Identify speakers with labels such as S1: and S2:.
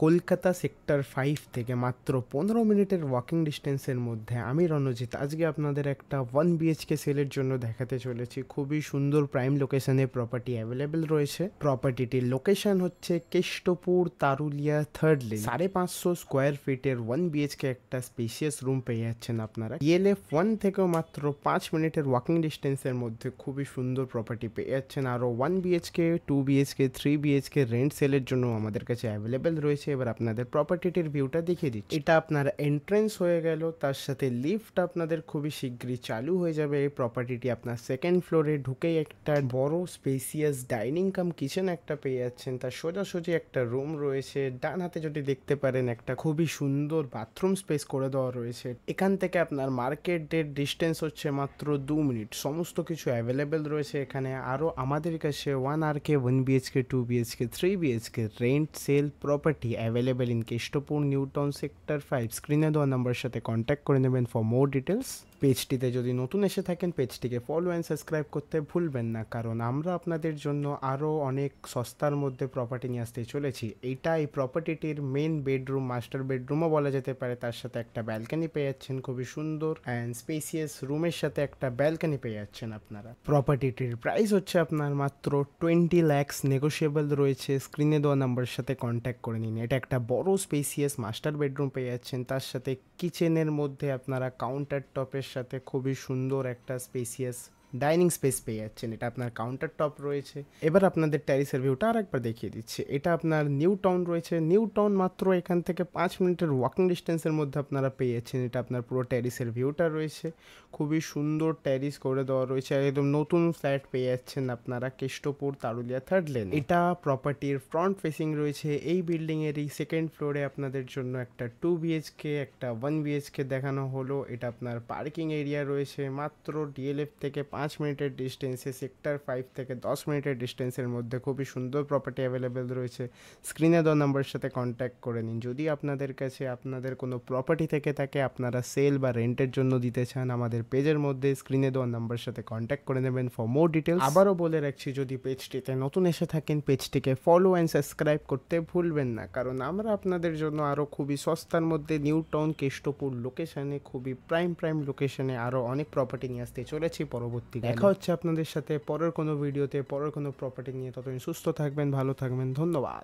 S1: Kolkata sector 5 থেকে মাত্র 15 মিনিটের ওয়াকিং ডিস্টেন্সের মধ্যে আমি রণজিৎ আজকে আপনাদের একটা 1 বিএইচকে সেলের জন্য দেখাতে চলেছি। খুবই সুন্দর প্রাইম লোকেশনে প্রপার্টি অ্যাভেলেবেল রয়েছে। প্রপার্টিটির লোকেশন হচ্ছে কেষ্টপুর তারুলিয়া 3rd লেন। 550 স্কোয়ার ফিটের 1 বিএইচকে একটা স্পেশিয়াস রুম পেয়ে যাচ্ছেন আপনারা। ELF 1 থেকেও মাত্র 5 মিনিটের ওয়াকিং ডিস্টেন্সের মধ্যে খুবই সুন্দর প্রপার্টি পেয়ে যাচ্ছেন। আরও 1 বিএইচকে 2 বিএইচকে 3 বিএইচকে রেন্ট সেলের জন্য আমাদের কাছে অ্যাভেলেবেল রয়েছে। এবার আপনাদের প্রপার্টিটির ভিউটা দেখিয়ে দিচ্ছি। এটা আপনার এন্ট্রেন্স হয়ে গেল, তার সাথে লিফট আপনাদের খুবই শীঘ্রই চালু হয়ে যাবে। এই প্রপার্টিটি আপনার সেকেন্ড ফ্লোরে ঢুকেই একটা বড় স্পেসিয়াস ডাইনিং কাম কিচেন একটা পেয়ে যাচ্ছেন। তার সোজাসুজি একটা রুম রয়েছে। ডান হাতে যদি দেখতে পারেন একটা খুবই সুন্দর বাথরুম স্পেস করে দেওয়া রয়েছে। এখান থেকে আপনার মার্কেটের ডিস্টেন্স হচ্ছে মাত্র 2 মিনিট। সমস্ত কিছু অ্যাভেলেবেল রয়েছে এখানে। আরও আমাদের কাছে 1 RK 1 BHK 2 BHK 3 BHK rent sale property available in Keshtopur New Town sector 5। স্ক্রিনে দেওয়া নাম্বারের সাথে কন্ট্যাক্ট করে নেবেন ফর মোর ডিটেলস। পেজটিতে যদি নতুন এসে থাকেন পেজটিকে ফলো অ্যান্ড সাবস্ক্রাইব করতে ভুলবেন না, কারণ আমরা আপনাদের জন্য আরও অনেক সস্তার মধ্যে প্রপার্টি নিয়ে আসতে চলেছি। এইটা এই প্রপার্টিটির মেন বেডরুম, মাস্টার বেডরুমও বলা যেতে পারে। তার সাথে একটা ব্যালকনি পেয়ে যাচ্ছেন, খুবই সুন্দর অ্যান্ড স্পেসিয়াস রুমের সাথে একটা ব্যালকনি পেয়ে যাচ্ছেন আপনারা। প্রপার্টিটির প্রাইস হচ্ছে আপনার মাত্র 20 lakhs, নেগোশিয়েবল রয়েছে। স্ক্রিনে দেওয়া নাম্বারের সাথে কন্ট্যাক্ট করে নিন। এটা একটা বড় স্পেসিয়াস মাস্টার বেডরুম পেয়ে যাচ্ছেন। তার সাথে কিচেনের মধ্যে আপনারা কাউন্টার টপের সাথে খুবই সুন্দর একটা স্পেসিয়াস ডাইনিং স্পেস পেয়ে যাচ্ছেন। এটা আপনার কাউন্টার টপ রয়েছে। এবার আপনাদের ট্যারিসের ভিউটা আর একবার দেখিয়ে দিচ্ছি। এটা আপনার নিউ টাউন রয়েছে। নিউ টাউন মাত্র এখান থেকে 5 মিনিটের ওয়াকিং ডিস্টেন্সের মধ্যে আপনারা পেয়ে যাচ্ছেন। এটা আপনার পুরো ট্যারিসের ভিউটা রয়েছে। খুবই সুন্দর ট্যারিস করে দেওয়া রয়েছে। একদম নতুন ফ্ল্যাট পেয়ে যাচ্ছেন আপনারা কেষ্টপুর তারুলিয়া 3rd লেন। এটা প্রপার্টির ফ্রন্ট ফেসিং রয়েছে। এই বিল্ডিং এর এই সেকেন্ড ফ্লোরে আপনাদের জন্য একটা 2 বিএইচকে একটা 1 বিএইচকে দেখানো হলো। এটা আপনার পার্কিং এরিয়া রয়েছে। মাত্র DLF থেকে 5 মিনিটের ডিস্টেন্সে, সেক্টর 5 থেকে 10 মিনিটের ডিস্টেন্সের মধ্যে খুবই সুন্দর প্রপার্টি অ্যাভেলেবেল রয়েছে। স্ক্রিনে দেওয়া নাম্বারের সাথে কন্ট্যাক্ট করে নিন। যদি আপনাদের কাছে আপনাদের কোনো প্রপার্টি থেকে থাকে, আপনারা সেল বা রেন্টের জন্য দিতে চান, আমাদের পেজের মধ্যে স্ক্রিনে দেওয়া নাম্বারের সাথে কন্ট্যাক্ট করে নেবেন ফর মোর ডিটেলস। আবারও বলে রাখছি, যদি পেজটিতে নতুন এসে থাকেন পেজটিকে ফলো অ্যান্ড সাবস্ক্রাইব করতে ভুলবেন না, কারণ আমরা আপনাদের জন্য আরও খুবই সস্তার মধ্যে নিউ টাউন কেষ্টপুর লোকেশনে, খুবই প্রাইম লোকেশনে আরও অনেক প্রপার্টি নিয়ে আসতে চলেছি পরবর্তী। দেখা হচ্ছে আপনাদের সাথে পরের কোনো ভিডিওতে, পরের কোনো প্রপার্টি নিয়ে। ততদিন সুস্থ থাকবেন, ভালো থাকবেন, ধন্যবাদ।